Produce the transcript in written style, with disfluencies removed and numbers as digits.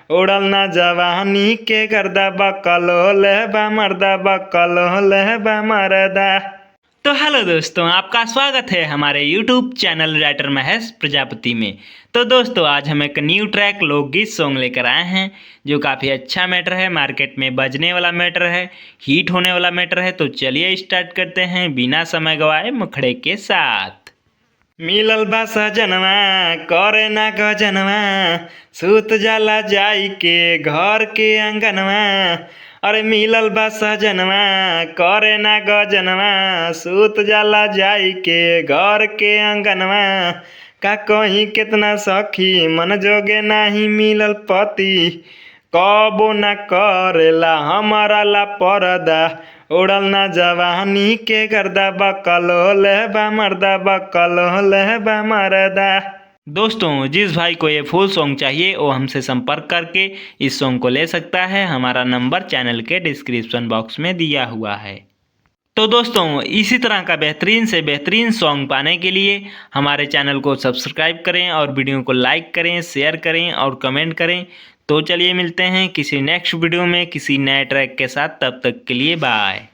उड़ल ना जवानी के गर्दा बकलोल बा मर्दा बकलोल बा मर्दा। तो हेलो दोस्तों, आपका स्वागत है हमारे YouTube channel writer Mahesh Prajapati में। तो दोस्तों, आज हम एक न्यू ट्रैक लोकगीत सॉन्ग लेकर आए हैं जो काफ़ी अच्छा मैटर है, मार्केट में बजने वाला मैटर है, हिट होने वाला मैटर है। तो चलिए स्टार्ट करते हैं बिना समय गवाए मुखड़े के साथ। मिलल बा सजनवा करे ना गजनवा, सूत जाला जाई के घर के अंगनवा। अरे मिलल बा सजनवा करे ना गजनवा, सूत जाला जाई के घर के अंगनवा। का कहीं कितना सखी मन जोगे नाही मिलल पति, कबो ना करेला हमारा ला परदा। उड़ल ना जवानी के गर्दा बकलोल बा मर्दा बकलोल बा मर्दा। दोस्तों, जिस भाई को ये फुल सॉन्ग चाहिए वो हमसे संपर्क करके इस सॉन्ग को ले सकता है। हमारा नंबर चैनल के डिस्क्रिप्शन बॉक्स में दिया हुआ है। तो दोस्तों, इसी तरह का बेहतरीन से बेहतरीन सॉन्ग पाने के लिए हमारे चैनल को सब्सक्राइब करें और वीडियो को लाइक करें, शेयर करें और कमेंट करें। तो चलिए मिलते हैं किसी नेक्स्ट वीडियो में किसी नए ट्रैक के साथ। तब तक के लिए बाय।